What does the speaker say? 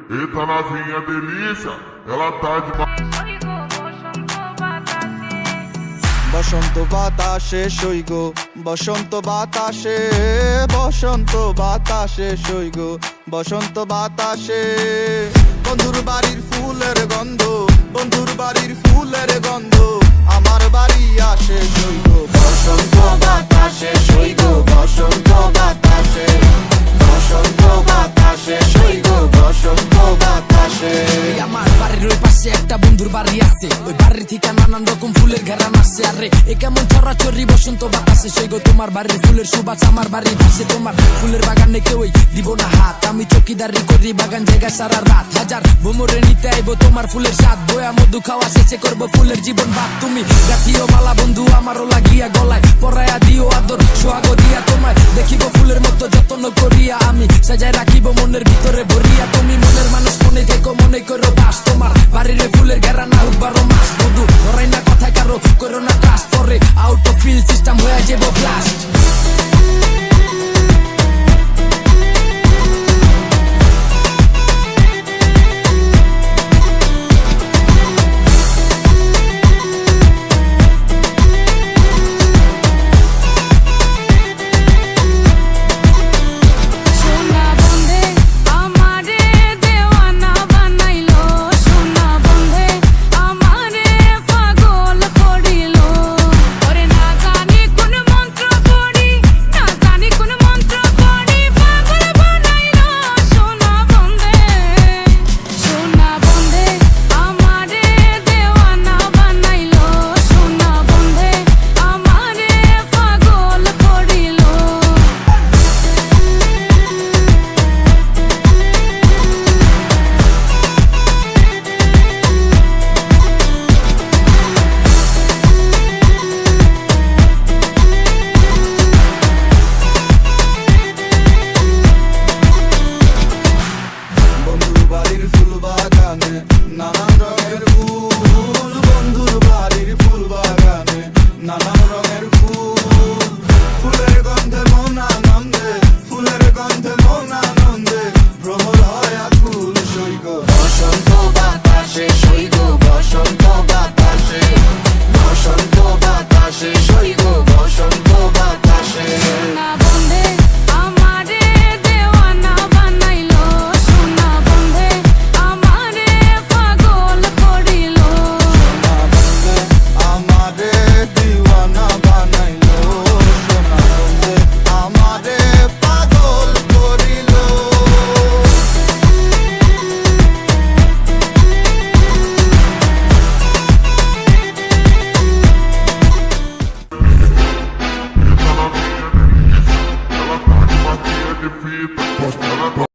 Eita novinha delícia, ela tá de বসন্ত বাতাসে সইগ বসন্ত বাতাসে বসন্ত বাতাসে সইগ বসন্ত বাতাসে বন্ধুর বাড়ির ফুলের গন্ধ বন্ধুর বাড়ির ফুলের গন্ধ আমার বাড়ি আসে সইগ বসন্ত বাতাসে সইগ বসন্ত বাতাসে বসন্ত বাতাসে সইগ বসন্ত বাতাসে। আমার বাড়ির ওই পাশে একটা বন্ধুর বাড়ি আছে, ওই বাড়ির থেকে নানান রকম ফুলের ঘেরান আসছে। আরে এ কেমন ছড়াছড়ি বসন্ত বাতাসে সেই গো তোমার বাড়ির ফুলের সুবাস আমার বাড়ির পাশে। তোমার ফুলের বাগানে কেউই দিব না হাত, আমি চৌকিদারি করি বাগান জায়গা সারা রাত। হাজার ভ্রমরে নিতে আইবো তোমার ফুলের স্বাদ, বয়া মধু খাওয়া শেষে করবো ফুলের জীবন ভাত। তুমি গাথিও মালা বন্ধু আমারও লাগিয়া গলায় পরায়া দিও আদর সোহাগ দিয়া তোমায় দেখিব ফুলের মতো যত্ন করিয়া আমি সাজায় রাখিব মনের ভিতরে ভরিয়া। তুমি মনের মানুষ মনে থেকো মনে করো বাস, তোমার বাড়ির ফুলের ঘেরা না হোক 12 মাস। বন্ধু ধরাই না কথা কারো করো না ক্লাস, পরে আউট অফ ফিল সিস্টেম হয়ে যাবো ব্লাস্ট। নানান রঙের ফুল বন্ধুর বাড়ির ফুল বাগানে নানান রঙের ফুল ফুলের গন্ধে মন আনন্দে ফুলের গন্ধে মন আনন্দে ভ্রমর হয় আকুল সৈকত বসন্ত বাতাসে